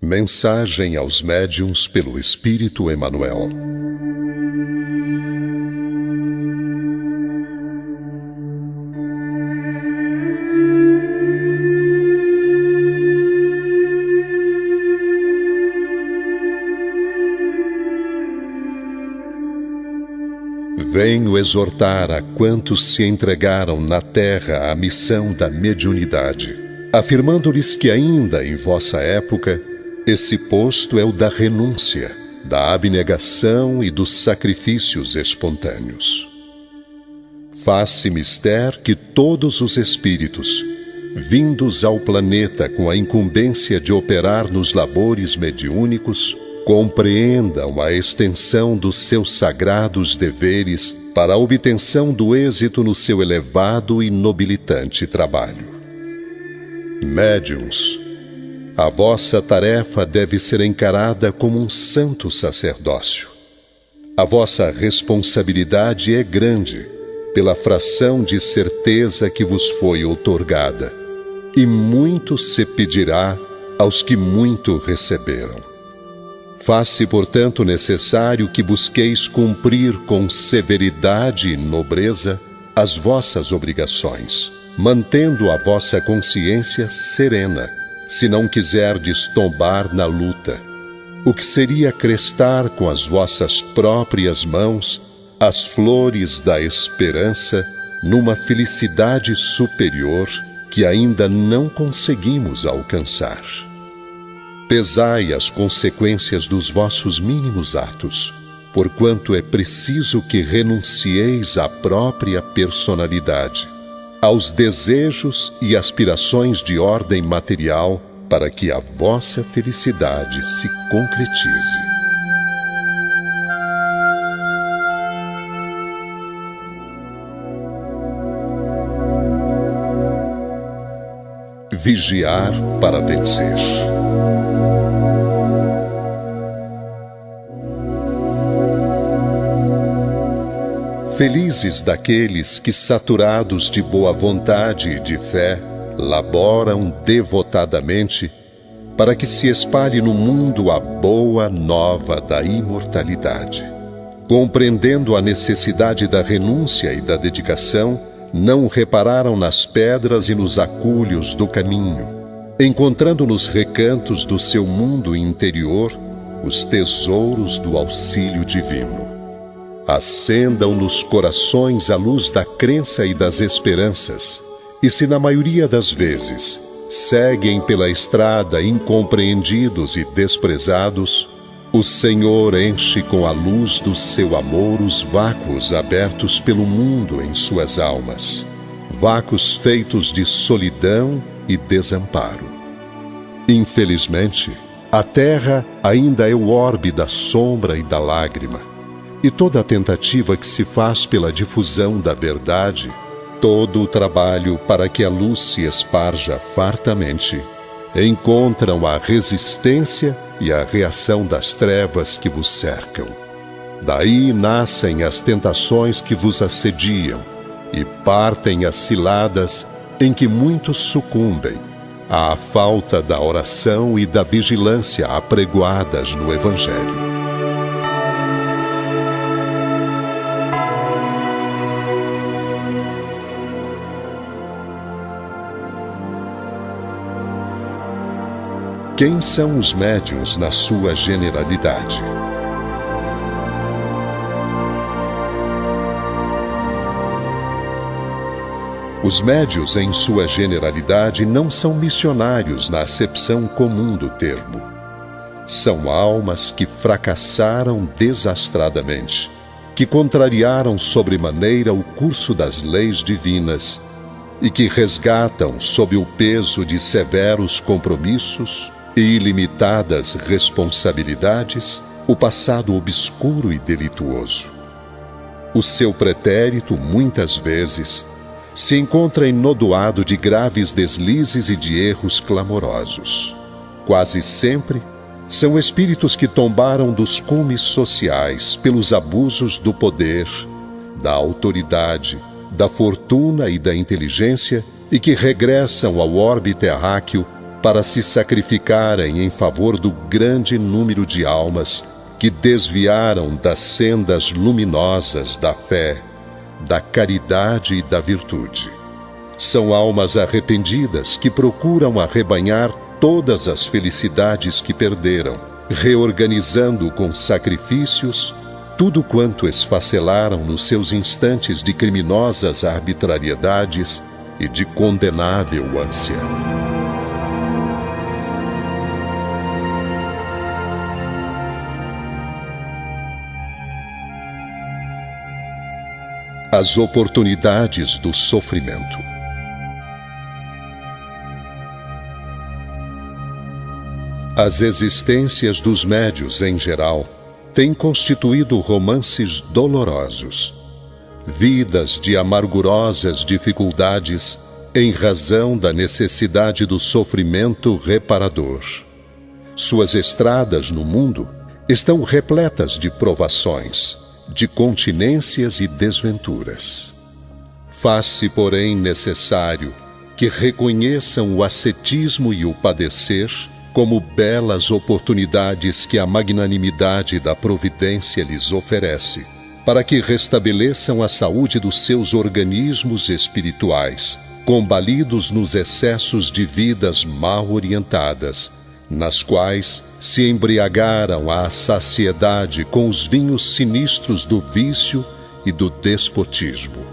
Mensagem aos médiuns pelo Espírito Emmanuel. Venho exortar a quantos se entregaram na terra à missão da mediunidade, afirmando-lhes que ainda em vossa época esse posto é o da renúncia, da abnegação e dos sacrifícios espontâneos. Faz-se mister que todos os espíritos, vindos ao planeta com a incumbência de operar nos labores mediúnicos, compreendam a extensão dos seus sagrados deveres para a obtenção do êxito no seu elevado e nobilitante trabalho. Médiuns, a vossa tarefa deve ser encarada como um santo sacerdócio. A vossa responsabilidade é grande pela fração de certeza que vos foi outorgada, e muito se pedirá aos que muito receberam. Faz-se, portanto, necessário que busqueis cumprir com severidade e nobreza as vossas obrigações, mantendo a vossa consciência serena, se não quiserdes tombar na luta, o que seria crestar com as vossas próprias mãos as flores da esperança numa felicidade superior que ainda não conseguimos alcançar. Pesai as consequências dos vossos mínimos atos, porquanto é preciso que renuncieis à própria personalidade, aos desejos e aspirações de ordem material, para que a vossa felicidade se concretize. Vigiar para vencer. Felizes daqueles que, saturados de boa vontade e de fé, laboram devotadamente para que se espalhe no mundo a boa nova da imortalidade. Compreendendo a necessidade da renúncia e da dedicação, não repararam nas pedras e nos acúlios do caminho, encontrando nos recantos do seu mundo interior os tesouros do auxílio divino. Acendam nos corações a luz da crença e das esperanças, e se na maioria das vezes seguem pela estrada incompreendidos e desprezados, o Senhor enche com a luz do seu amor os vácuos abertos pelo mundo em suas almas, vácuos feitos de solidão e desamparo. Infelizmente, a terra ainda é o orbe da sombra e da lágrima, e toda a tentativa que se faz pela difusão da verdade, todo o trabalho para que a luz se esparja fartamente, encontram a resistência e a reação das trevas que vos cercam. Daí nascem as tentações que vos assediam e partem as ciladas em que muitos sucumbem à falta da oração e da vigilância apregoadas no Evangelho. Quem são os médiuns na sua generalidade? Os médiuns, em sua generalidade, não são missionários na acepção comum do termo. São almas que fracassaram desastradamente, que contrariaram sobremaneira o curso das leis divinas e que resgatam, sob o peso de severos compromissos e ilimitadas responsabilidades, o passado obscuro e delituoso. O seu pretérito, muitas vezes, se encontra enodoado de graves deslizes e de erros clamorosos. Quase sempre, são espíritos que tombaram dos cumes sociais pelos abusos do poder, da autoridade, da fortuna e da inteligência e que regressam ao orbe terráqueo para se sacrificarem em favor do grande número de almas que desviaram das sendas luminosas da fé, da caridade e da virtude. São almas arrependidas que procuram arrebanhar todas as felicidades que perderam, reorganizando com sacrifícios tudo quanto esfacelaram nos seus instantes de criminosas arbitrariedades e de condenável ânsia. As oportunidades do sofrimento. As existências dos médiuns, em geral, têm constituído romances dolorosos, vidas de amargurosas dificuldades em razão da necessidade do sofrimento reparador. Suas estradas no mundo estão repletas de provações, de continências e desventuras. Faz-se, porém, necessário que reconheçam o ascetismo e o padecer como belas oportunidades que a magnanimidade da providência lhes oferece, para que restabeleçam a saúde dos seus organismos espirituais, combalidos nos excessos de vidas mal orientadas, nas quais se embriagaram à saciedade com os vinhos sinistros do vício e do despotismo.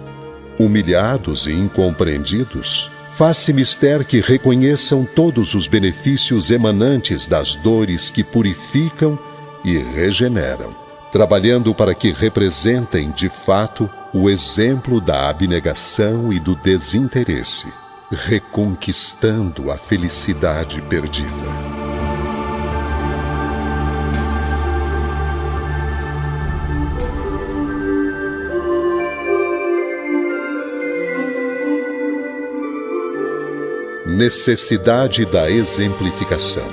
Humilhados e incompreendidos, faz-se mister que reconheçam todos os benefícios emanantes das dores que purificam e regeneram, trabalhando para que representem, de fato, o exemplo da abnegação e do desinteresse, reconquistando a felicidade perdida. Necessidade da exemplificação.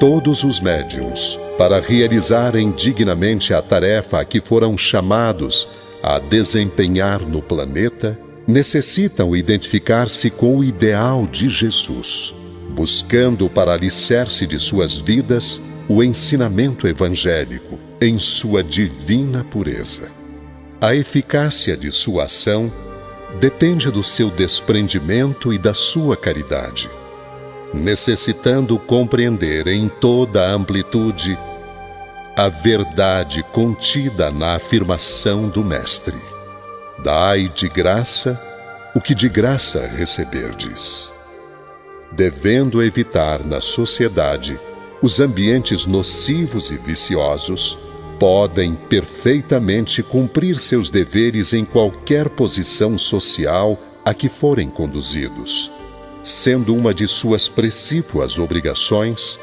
Todos os médiuns, para realizarem dignamente a tarefa a que foram chamados a desempenhar no planeta, necessitam identificar-se com o ideal de Jesus, buscando para alicerce de suas vidas o ensinamento evangélico em sua divina pureza. A eficácia de sua ação depende do seu desprendimento e da sua caridade, necessitando compreender em toda a amplitude a verdade contida na afirmação do Mestre: dai de graça o que de graça receberdes. Devendo evitar na sociedade os ambientes nocivos e viciosos, podem perfeitamente cumprir seus deveres em qualquer posição social a que forem conduzidos, sendo uma de suas precípuas obrigações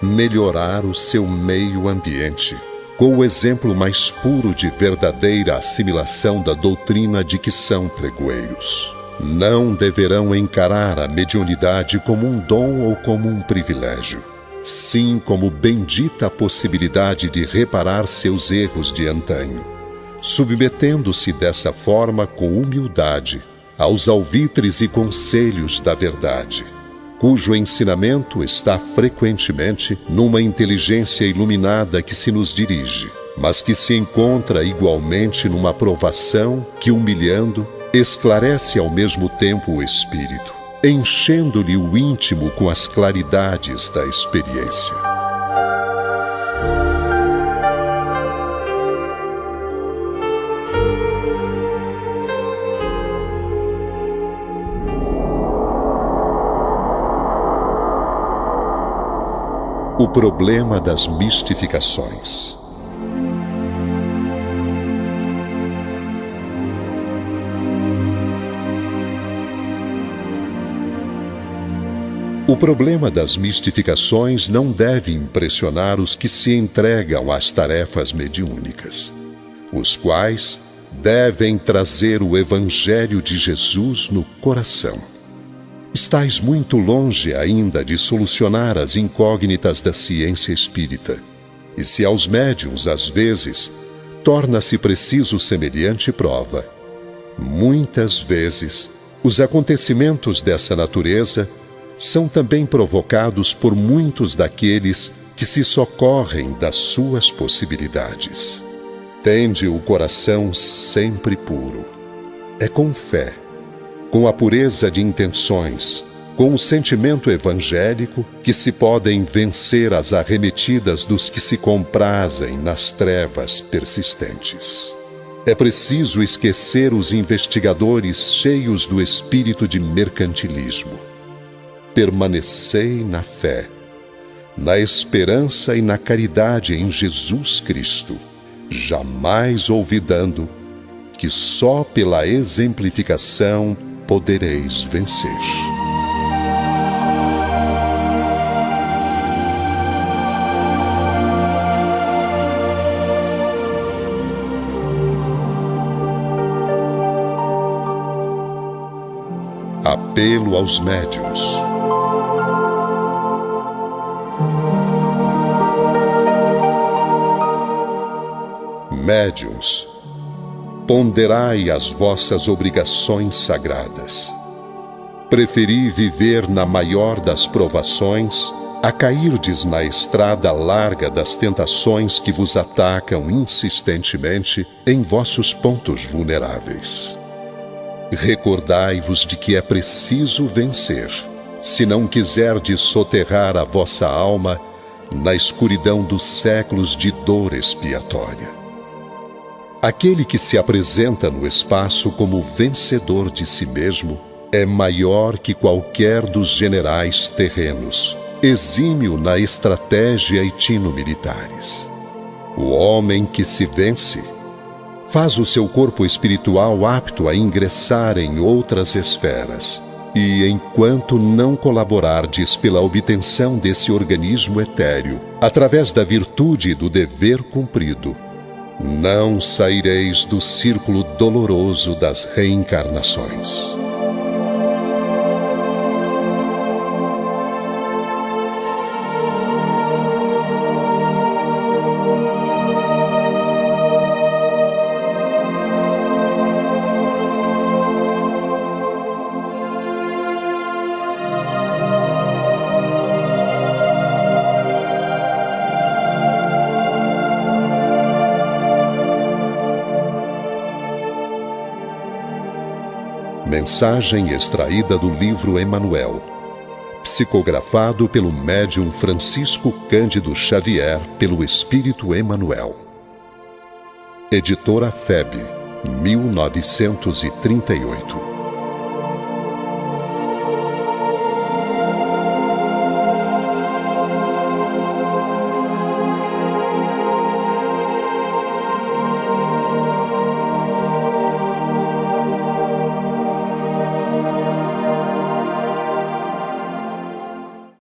melhorar o seu meio ambiente, com o exemplo mais puro de verdadeira assimilação da doutrina de que são pregoeiros. Não deverão encarar a mediunidade como um dom ou como um privilégio, sim como bendita possibilidade de reparar seus erros de antanho, submetendo-se dessa forma com humildade aos alvitres e conselhos da verdade, cujo ensinamento está frequentemente numa inteligência iluminada que se nos dirige, mas que se encontra igualmente numa provação que, humilhando, esclarece ao mesmo tempo o espírito, enchendo-lhe o íntimo com as claridades da experiência. O problema das mistificações. O problema das mistificações não deve impressionar os que se entregam às tarefas mediúnicas, os quais devem trazer o Evangelho de Jesus no coração. Estais muito longe ainda de solucionar as incógnitas da ciência espírita, e se aos médiuns, às vezes, torna-se preciso semelhante prova. Muitas vezes, os acontecimentos dessa natureza são também provocados por muitos daqueles que se socorrem das suas possibilidades. Tende o coração sempre puro. É com fé, com a pureza de intenções, com o sentimento evangélico que se podem vencer as arremetidas dos que se comprazem nas trevas persistentes. É preciso esquecer os investigadores cheios do espírito de mercantilismo. Permanecei na fé, na esperança e na caridade em Jesus Cristo, jamais olvidando que só pela exemplificação podereis vencer. Apelo aos médiuns. Médiuns, ponderai as vossas obrigações sagradas. Preferi viver na maior das provações a cairdes na estrada larga das tentações que vos atacam insistentemente em vossos pontos vulneráveis. Recordai-vos de que é preciso vencer, se não quiserdes soterrar a vossa alma na escuridão dos séculos de dor expiatória. Aquele que se apresenta no espaço como vencedor de si mesmo é maior que qualquer dos generais terrenos, exímio na estratégia e tino militares. O homem que se vence faz o seu corpo espiritual apto a ingressar em outras esferas, e enquanto não colaborardes pela obtenção desse organismo etéreo, através da virtude e do dever cumprido, não saireis do círculo doloroso das reencarnações. Mensagem extraída do livro Emmanuel, psicografado pelo médium Francisco Cândido Xavier pelo Espírito Emmanuel. Editora FEB, 1938.